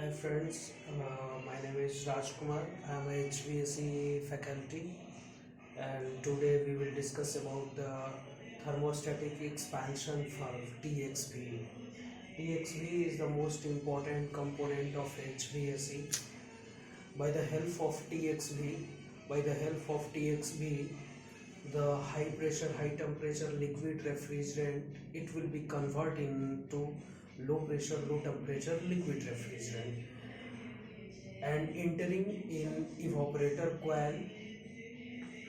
Hi friends, my name is Rajkumar. I am a HVAC faculty, and today we will discuss about the thermostatic expansion valve TXV. TXV is the most important component of HVAC. By the help of TXV, by the help of TXV, the high pressure, high temperature liquid refrigerant, it will be converted into low pressure, low temperature liquid refrigerant and entering in evaporator coil.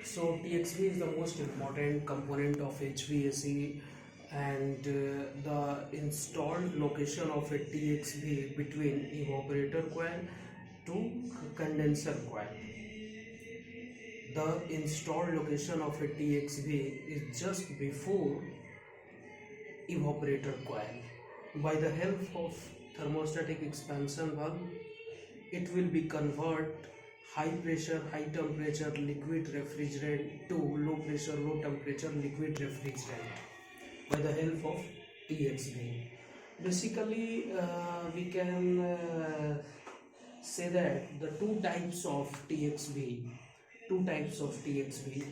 So TXV is the most important component of HVAC, and the installed location of a TXV between evaporator coil to condenser coil. The installed location of a TXV is just before evaporator coil. By the help of thermostatic expansion valve, it will be convert high pressure, high temperature liquid refrigerant to low pressure, low temperature liquid refrigerant by the help of TXV. Basically, we can say that the two types of TXV, two types of TXV,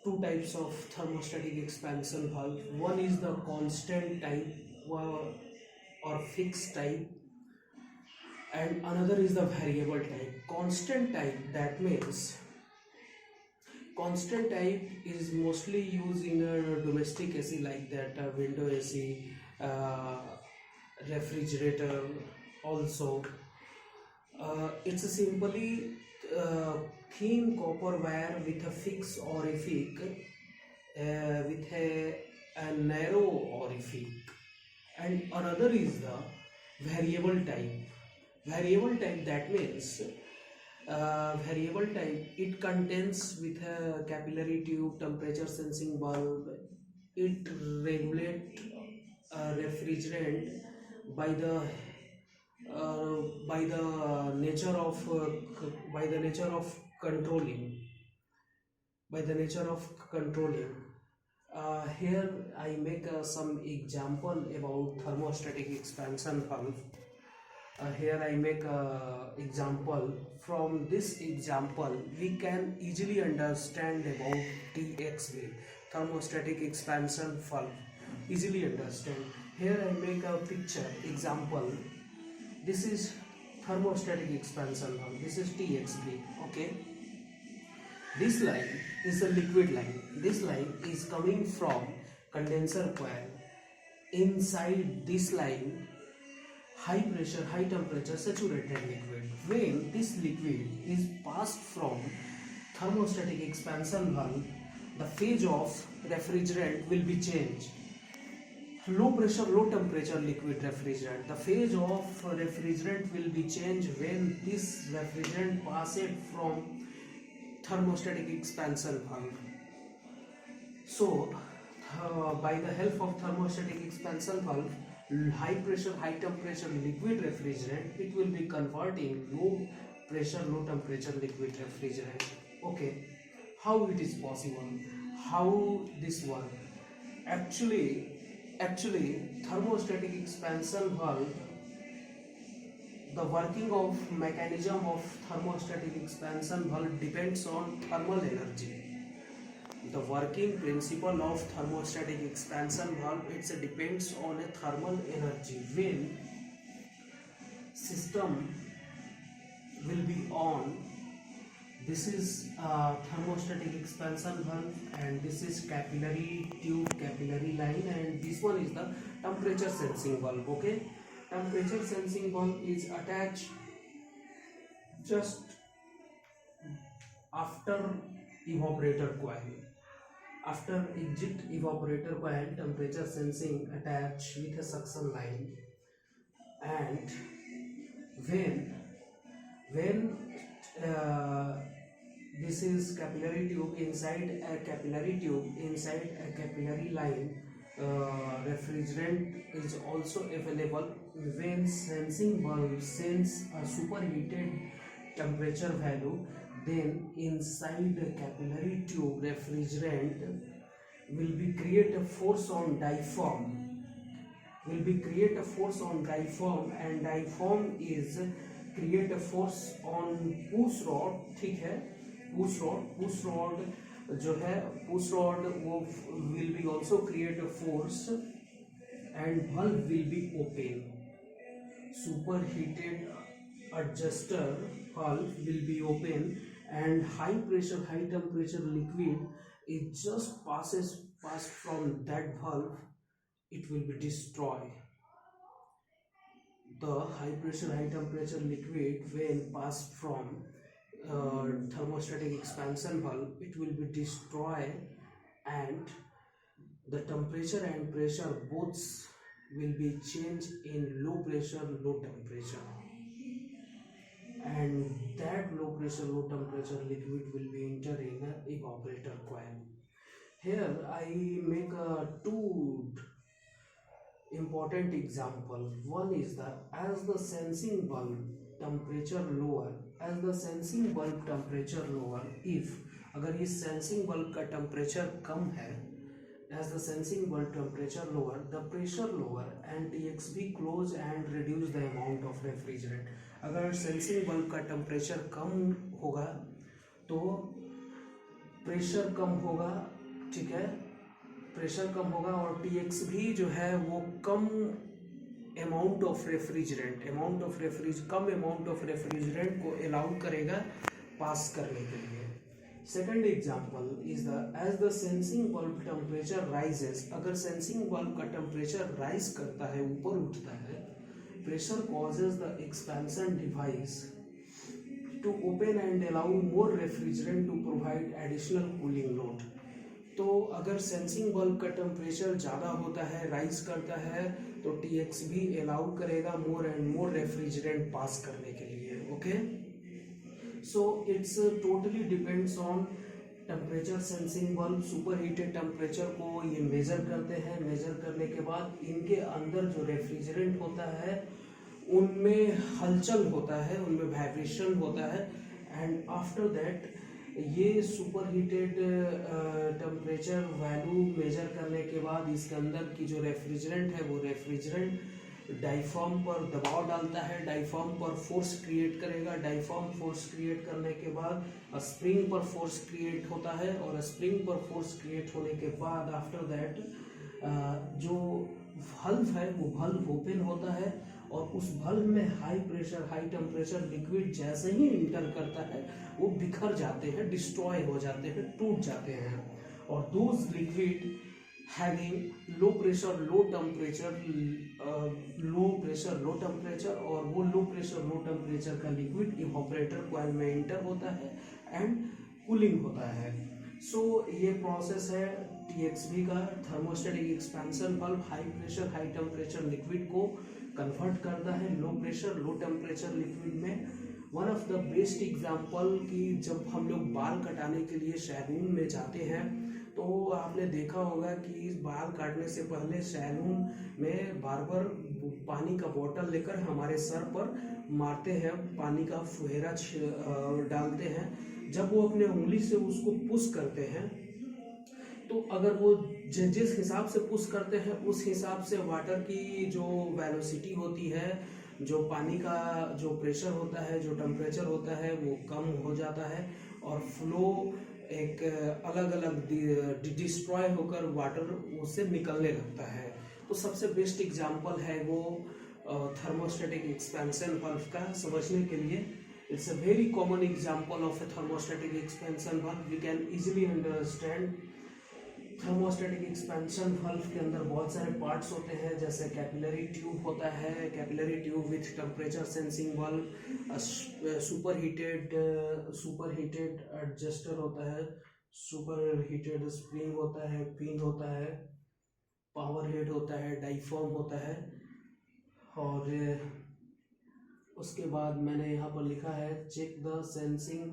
two types of thermostatic expansion valve. One is the constant type or fixed type, and another is the variable type. Constant type is mostly used in a domestic AC like that, window AC, refrigerator also. It's a simply thin copper wire with a fixed orifice, with a narrow orifice. And another is the variable type. Variable type, that means variable type, it contains with a capillary tube, temperature sensing bulb. It regulates refrigerant by the by the nature of controlling, by the nature of controlling. Here I make some example about thermostatic expansion valve. Here I make a example. From this example we can easily understand about TXV, thermostatic expansion valve. Easily understand. Here I make a picture example. This is thermostatic expansion valve. This is TXV. Okay. This line is a liquid line. This line is coming from condenser coil. Inside this line, high pressure, high temperature saturated liquid. When this liquid is passed from thermostatic expansion valve, the phase of refrigerant will be changed. Low pressure, low temperature liquid refrigerant, the phase of refrigerant will be changed when this refrigerant passes from thermostatic expansion valve. So by the help of thermostatic expansion valve, high pressure, high temperature liquid refrigerant, it will be converting low pressure, low temperature liquid refrigerant. Okay, how it is possible? How this work? Actually, thermostatic expansion valve, the working of mechanism of thermostatic expansion valve depends on thermal energy. The working principle of thermostatic expansion valve, it depends on a thermal energy. When system will be on, this is thermostatic expansion valve, and this is capillary tube, capillary line, and this one is the temperature sensing valve. Okay, temperature sensing valve is attached just after evaporator coil. After exit evaporator coil, temperature sensing attached with a suction line, and when this is capillary tube, inside a capillary tube, inside a capillary line, refrigerant is also available. When sensing bulb sends a superheated temperature value, then inside the capillary tube refrigerant will be create a force on diaphragm. will be create a force on diaphragm and diaphragm is create a force on push rod, ठीक है, push rod जो है push rod वो will be also create a force and valve will be open. Superheated adjuster valve will be open and high pressure high temperature liquid it just pass from that valve, it will be destroyed. The high pressure high temperature liquid when passed from thermostatic expansion valve, it will be destroyed and the temperature and pressure both will be changed in low pressure low temperature, and that low pressure low temperature liquid will be entering the evaporator coil. Here I make two important example. One is that as the sensing bulb temperature lower, if अगर इस sensing bulb का temperature कम है, as the sensing bulb temperature lower, the pressure lower and TXV close and reduce the amount of refrigerant. अगर sensing bulb का temperature कम होगा तो pressure कम होगा, ठीक है, प्रेशर कम होगा और TXV जो है वो कम अमाउंट ऑफ रेफ्रिजरेंट कम अमाउंट ऑफ रेफ्रिजरेंट को अलाउ करेगा पास करने के लिए. Second example is the as the sensing bulb temperature rises, अगर सेंसिंग बल्ब का टेम्परेचर राइज करता है, ऊपर उठता है, pressure causes the expansion device to open and allow more refrigerant to provide additional cooling load. तो अगर सेंसिंग बल्ब का टेम्परेचर ज़्यादा होता है, राइज करता है, तो TXV अलाउ करेगा मोर एंड मोर रेफ्रिजरेंट पास करने के लिए. Okay, so it's totally depends on temperature. Sensing bulb super heated temperature को ये मेजर करते हैं. मेजर करने के बाद इनके अंदर जो रेफ्रिजरेंट होता है उनमें हलचल होता है, उनमें वाइब्रेशन होता है, एंड आफ्टर दैट ये super heated temperature value major करने के बाद इसके अंदर की जो रेफ्रिजरेंट है वो रेफ्रिजरेंट डाइफ्राम पर दबाव डालता है, डाइफ्राम पर फोर्स क्रिएट करेगा. डाइफ्राम फोर्स क्रिएट करने के बाद स्प्रिंग पर फोर्स क्रिएट होता है और स्प्रिंग पर फोर्स क्रिएट होने के बाद आफ्टर दैट जो वल्व है वो वल्व ओपन होता है और उस वल्व में high pressure high temperature liquid जैसे ही इंटर करता है वो बिखर जाते हैं, डिस्ट्रॉय हो जाते हैं, टूट जाते हैं. और those liquid having low pressure low temperature और वो लो प्रेशर लो टेम्परेचर का लिक्विड इवेपोरेटर कॉइल में इंटर होता है एंड कूलिंग होता है. सो ये प्रोसेस है TXV का. Thermostatic expansion bulb high pressure high temperature liquid को कन्वर्ट करता है low pressure low temperature liquid में. One of the best example कि जब हम लोग बाल कटाने के लिए सैलून में जाते हैं तो आपने देखा होगा कि बाल काटने से पहले सैलून में बार्बर पानी का बोतल लेकर हमारे सर पर मारते हैं, पानी का फुहेरा डालते हैं. जब वो अपने उंगली से उसको पुश करते हैं तो अगर वो जिस हिसाब से पुश करते हैं उस हिसाब से वाटर की जो वेलोसिटी होती है, जो पानी का जो प्रेशर होता है, जो टेम्परेचर होता है वो कम हो जाता है और फ्लो एक अलग अलग डिस्ट्रॉय होकर वाटर उससे निकलने लगता है. तो सबसे बेस्ट एग्जांपल है वो थर्मोस्टेटिक एक्सपेंशन बल्ब का. समझने के लिए it's a very common example of a thermostatic expansion bulb. We can easily understand. Thermostatic expansion bulb के अंदर बहुत सारे पार्ट्स होते हैं, जैसे कैपिलरी ट्यूब होता है, capillary tube with temperature sensing bulb, super heated adjuster होता है, सुपर हीटेड स्प्रिंग होता है, पिन होता है, पावर हेड होता है, डाइफ्राम होता है. और उसके बाद मैंने यहाँ पर लिखा है check the sensing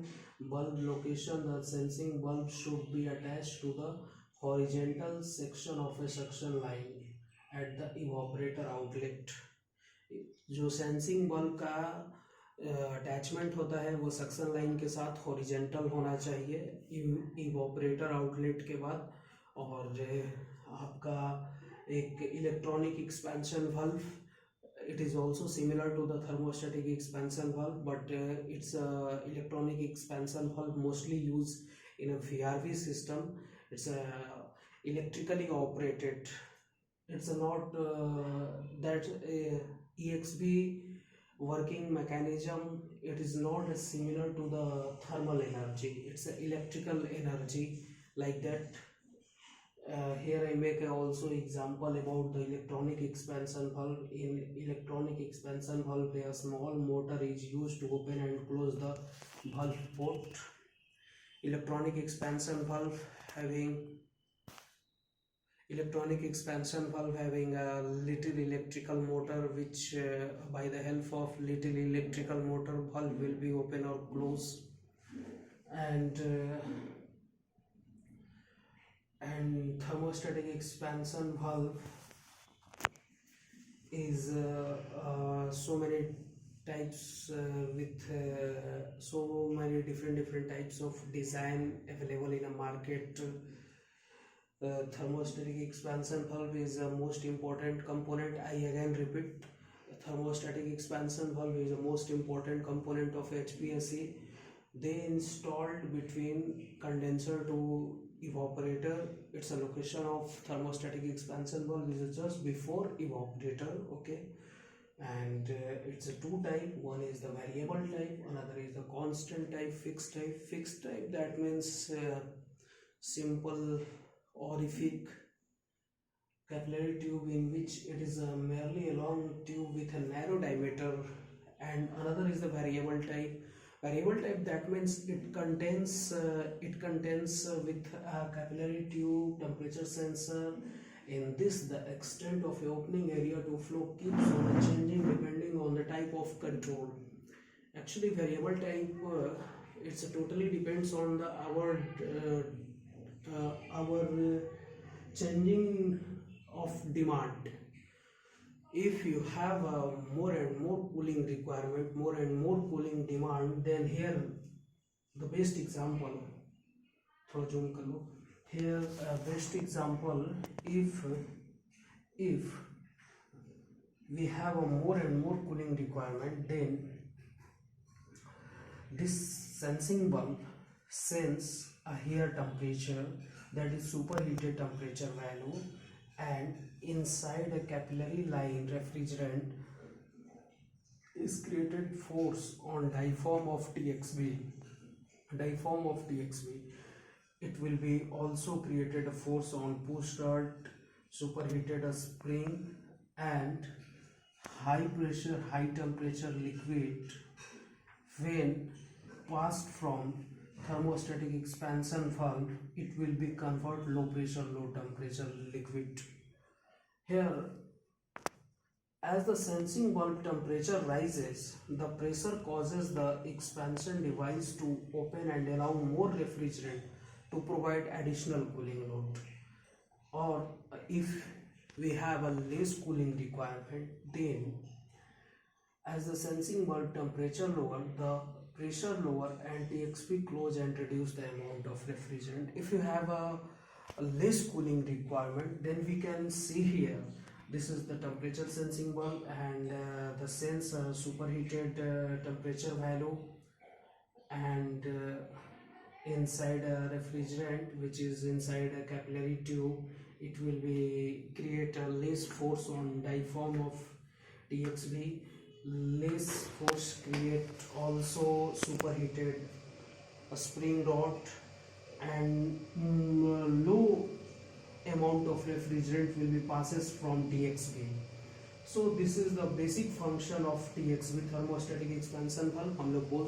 bulb location. The sensing bulb should be attached to the horizontal section of a suction line at the evaporator outlet. जो सेंसिंग बल्ब का अटैचमेंट होता है वो सक्शन लाइन के साथ हॉरिजेंटल होना चाहिए इवोपरेटर आउटलेट के बाद. और आपका एक electronic expansion valve. It is also similar to the thermostatic expansion valve, but it's a electronic expansion valve mostly used in a VRV system. It's a electrically operated. It's not that EXB working mechanism. It is not similar to the thermal energy. It's a electrical energy like that. Here I make also example about the electronic expansion valve. In electronic expansion valve, a small motor is used to open and close the valve port. Electronic expansion valve having a little electrical motor, which by the help of little electrical motor, valve will be open or close. And thermostatic expansion valve is so many types with so many different types of design available in a market. Thermostatic expansion valve is the most important component. I again repeat, thermostatic expansion valve is the most important component of HPSC. They installed between condenser to evaporator. It's a location of thermostatic expansion valve is just before evaporator. Okay, and it's a two type. One is the variable type, another is the constant type, fixed type. Fixed type, that means simple orific capillary tube in which it is merely a long tube with a narrow diameter. And another is the variable type. Variable type, that means it contains with a capillary tube, temperature sensor. In this, the extent of the opening area to flow keeps on changing depending on the type of control. Actually, variable type it's totally depends on the our changing of demand. If you have a more and more cooling requirement, more and more cooling demand, then here the best example, throw zoom कर लो. Here best example, if we have a more and more cooling requirement, then this sensing bulb sense a here temperature, that is superheated temperature value, and inside a capillary line refrigerant is created force on diaphragm of TXV. It will be also created a force on push start, superheated a spring, and high pressure high temperature liquid when passed from thermostatic expansion valve, it will be convert low pressure low temperature liquid. Here, as the sensing bulb temperature rises, the pressure causes the expansion device to open and allow more refrigerant to provide additional cooling load. Or if we have a less cooling requirement, then as the sensing bulb temperature lower, the pressure lower, and TXV close and reduce the amount of refrigerant. If you have a less cooling requirement, then we can see here, this is the temperature sensing bulb, and the sense superheated temperature value, and inside a refrigerant which is inside a capillary tube, it will be create a less force on diaphragm of TXV. Less force create also superheated a spring rod, and low amount of refrigerant will be passes from TXV. So this is the basic function of TXV, thermostatic expansion valve. हम लोग बोल